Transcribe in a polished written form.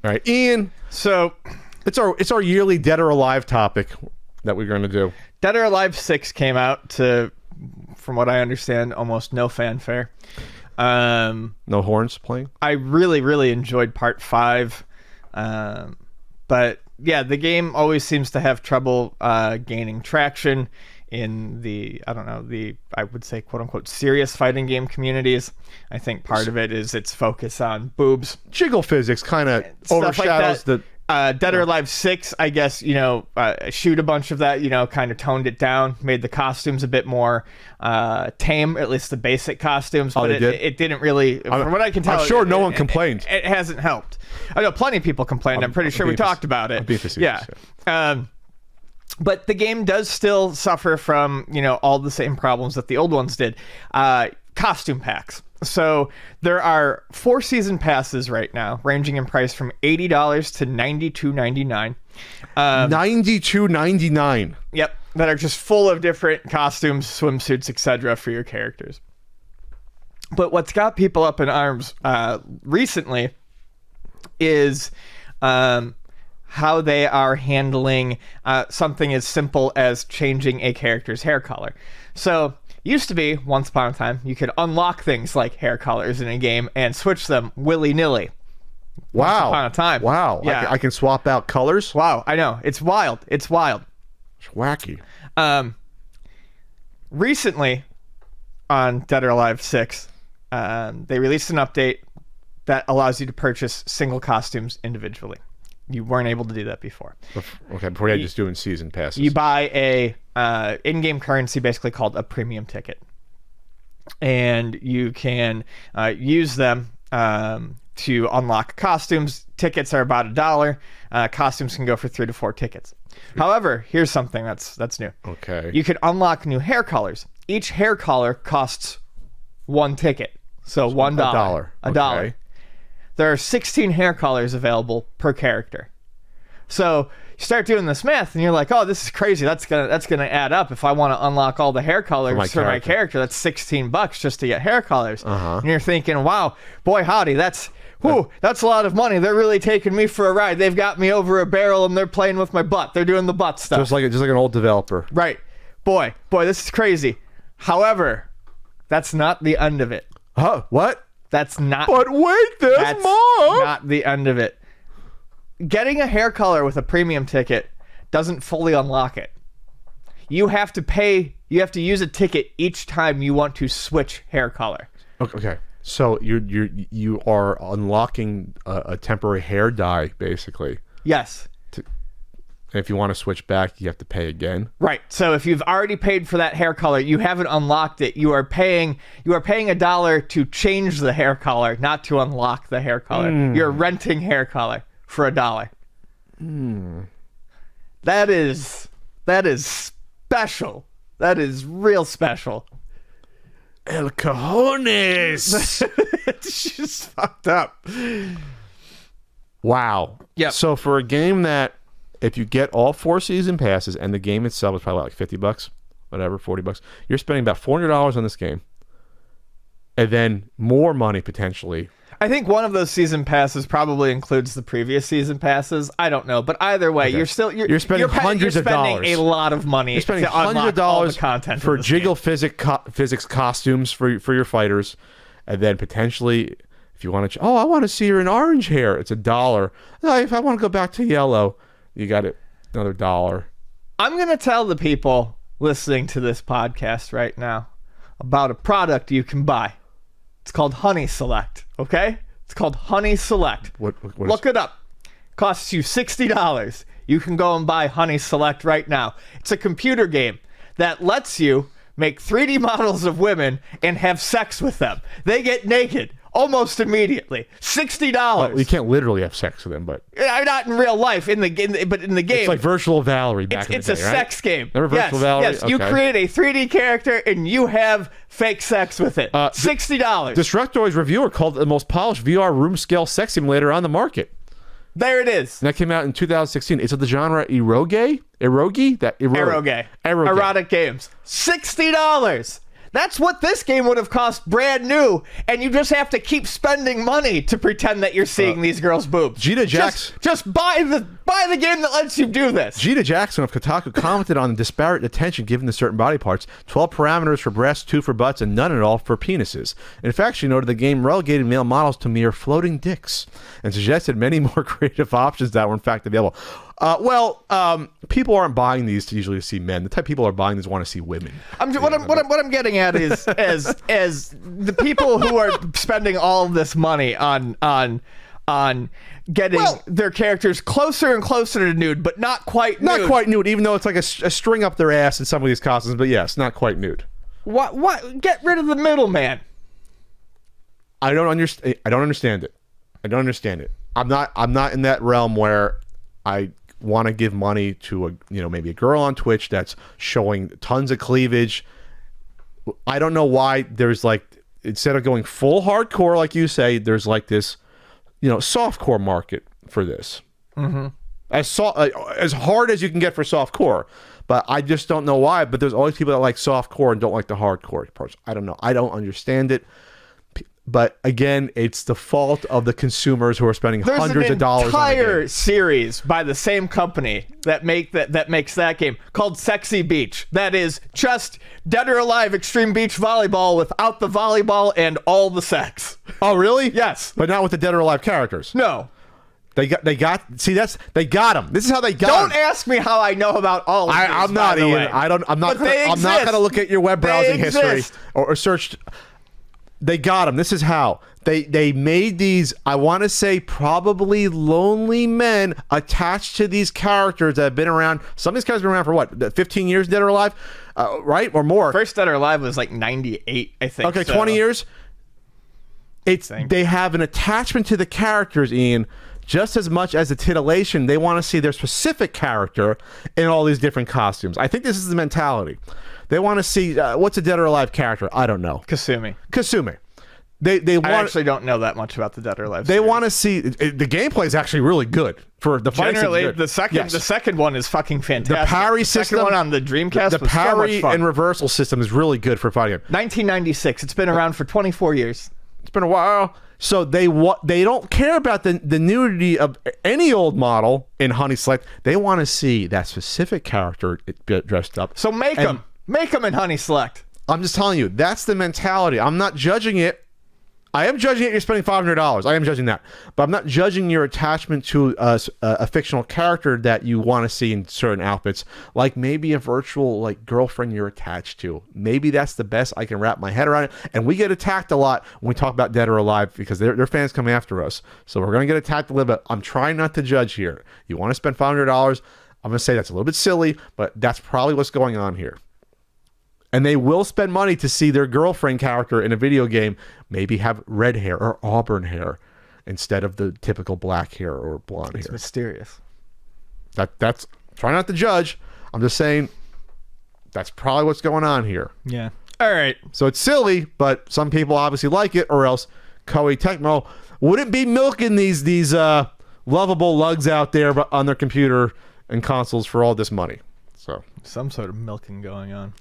All right, Ian. So it's our yearly Dead or Alive topic that we're going to do. Dead or Alive 6 came out to, from what I understand, almost no fanfare. No horns playing? I really, really enjoyed part 5. But yeah, the game always seems to have trouble gaining traction in the, I would say, quote unquote, serious fighting game communities. I think part of it is its focus on boobs. Jiggle physics kind of overshadows the... Dead or Alive 6, I guess, shoot a bunch of that, kind of toned it down, made the costumes a bit more tame, at least the basic costumes. But it didn't really, from what I can tell, I'm sure no one complained. It hasn't helped. I know plenty of people complained. I'm pretty sure we talked about it. Yeah. But the game does still suffer from, all the same problems that the old ones did. Costume packs. So there are 4 season passes right now, ranging in price from $80 to $92.99. $92.99. Yep, that are just full of different costumes, swimsuits, etc. for your characters. But what's got people up in arms recently is how they are handling something as simple as changing a character's hair color. So used to be, once upon a time, you could unlock things like hair colors in a game and switch them willy-nilly. Wow. Once upon a time. Wow. Yeah. I can swap out colors? Wow, I know. It's wild. It's wild. It's wacky. Recently, on Dead or Alive 6, they released an update that allows you to purchase single costumes individually. You weren't able to do that before. Okay, before you had just doing season passes. You buy a in-game currency basically called a premium ticket. And you can use them to unlock costumes. Tickets are about $1. Costumes can go for 3 to 4 tickets. However, here's something that's new. Okay. You can unlock new hair colors. Each hair color costs 1 ticket. So $1. $1. Okay. There are 16 hair colors available per character. So you start doing this math and you're like, oh, this is crazy. That's gonna add up. If I want to unlock all the hair colors for my character, that's $16 just to get hair colors. And you're thinking, wow, boy howdy, that's a lot of money. They're really taking me for a ride. They've got me over a barrel and they're playing with my butt. They're doing the butt stuff. Just like an old developer. Right. Boy, this is crazy. However, that's not the end of it. Huh? What? That's not. But wait, there's more. Not the end of it. Getting a hair color with a premium ticket doesn't fully unlock it. You have to pay. You have to use a ticket each time you want to switch hair color. Okay. So you are unlocking a temporary hair dye, basically. Yes. And if you want to switch back, you have to pay again. Right. So if you've already paid for that hair color, you haven't unlocked it. You are paying $1 to change the hair color, not to unlock the hair color. You're renting hair color for $1. That is special. That is real special. El cojones. It's just fucked up. Wow. Yeah. So for a game that, if you get all 4 season passes and the game itself is probably like $50, whatever, $40, you're spending about $400 on this game, and then more money potentially. I think one of those season passes probably includes the previous season passes. I don't know, but either way, you're spending hundreds of dollars. A lot of money. You're spending hundreds of dollars content for jiggle physics costumes for your fighters, and then potentially, if you want to, I want to see her in orange hair, it's $1. If I want to go back to yellow, you got it, another $1. I'm going to tell the people listening to this podcast right now about a product you can buy. It's called Honey Select, okay? It's called Honey Select. What Look it up. Costs you $60. You can go and buy Honey Select right now. It's a computer game that lets you make 3D models of women and have sex with them. They get naked almost immediately. $60. Well, you can't literally have sex with them, but not in real life. But in the game, it's like Virtual Valerie back in the day, It's a sex game. Remember Virtual Valerie? Yes, you create a 3D character and you have fake sex with it. $60. Destructoid's reviewer called it the most polished VR room scale sex simulator on the market. There it is. And that came out in 2016. It's of the genre eroge? Eroge? Eroge. Erotic games. $60. That's what this game would have cost brand new, and you just have to keep spending money to pretend that you're seeing these girls' boobs. Gina Jackson. Just buy the game that lets you do this. Gina Jackson of Kotaku commented on the disparate attention given to certain body parts, 12 parameters for breasts, 2 for butts, and none at all for penises. In fact, she noted the game relegated male models to mere floating dicks and suggested many more creative options that were in fact available. People aren't buying these to usually see men. The type of people are buying these want to see women. What I'm getting at is as the people who are spending all of this money on getting their characters closer and closer to nude, but not quite nude. Not quite nude, even though it's like a string up their ass in some of these costumes. But yes, not quite nude. What? Get rid of the middleman. I don't understand it. I don't understand it. I'm not in that realm where I want to give money to maybe a girl on Twitch that's showing tons of cleavage. I don't know why there's instead of going full hardcore like you say, there's like this softcore market for this. Mm-hmm. As hard as you can get for softcore, but I just don't know why. But there's always people that like softcore and don't like the hardcore parts. I don't know. I don't understand it. But again, it's the fault of the consumers who are spending hundreds of dollars on the game. There's an entire series by the same company that makes that game called Sexy Beach. That is just Dead or Alive Extreme Beach Volleyball without the volleyball and all the sex. Oh, really? Yes. But not with the Dead or Alive characters. No. They got them. This is how they got them. Don't ask me how I know about all of these. I'm not, Ian. I'm not gonna look at your web browsing history or search. They got them. This is how they made these. I want to say probably lonely men attached to these characters that have been around. Some of these characters have been around for what, 15 years, Dead or Alive, right, or more. First Dead or Alive was like 98, I think. Okay, 20 years. They have an attachment to the characters, Ian, just as much as the titillation. They want to see their specific character in all these different costumes. I think this is the mentality. They want to see what's a Dead or Alive character. I don't know. Kasumi. They want. I actually don't know that much about the Dead or Alive. They want to see the gameplay is actually really good for the fighting. Generally, the second one is fucking fantastic. The parry system, second one on the Dreamcast, the was parry so much fun. and reversal system is really good for fighting. 1996. It's been around for 24 years. It's been a while. So they don't care about the nudity of any old model in Honey Select. They want to see that specific character dressed up. So make them in Honey Select. I'm just telling you, that's the mentality. I'm not judging it. I am judging it. You're spending $500. I am judging that, but I'm not judging your attachment to a fictional character that you want to see in certain outfits, like maybe a virtual girlfriend you're attached to. Maybe that's the best I can wrap my head around it. And we get attacked a lot when we talk about Dead or Alive because their fans come after us. So we're gonna get attacked a little bit. I'm trying not to judge here. You want to spend $500? I'm gonna say that's a little bit silly, but that's probably what's going on here. And they will spend money to see their girlfriend character in a video game maybe have red hair or auburn hair instead of the typical black hair or blonde hair. It's mysterious. That's try not to judge. I'm just saying that's probably what's going on here. Yeah. All right. So it's silly, but some people obviously like it, or else Koei Tecmo wouldn't be milking these lovable lugs out there on their computer and consoles for all this money. So some sort of milking going on.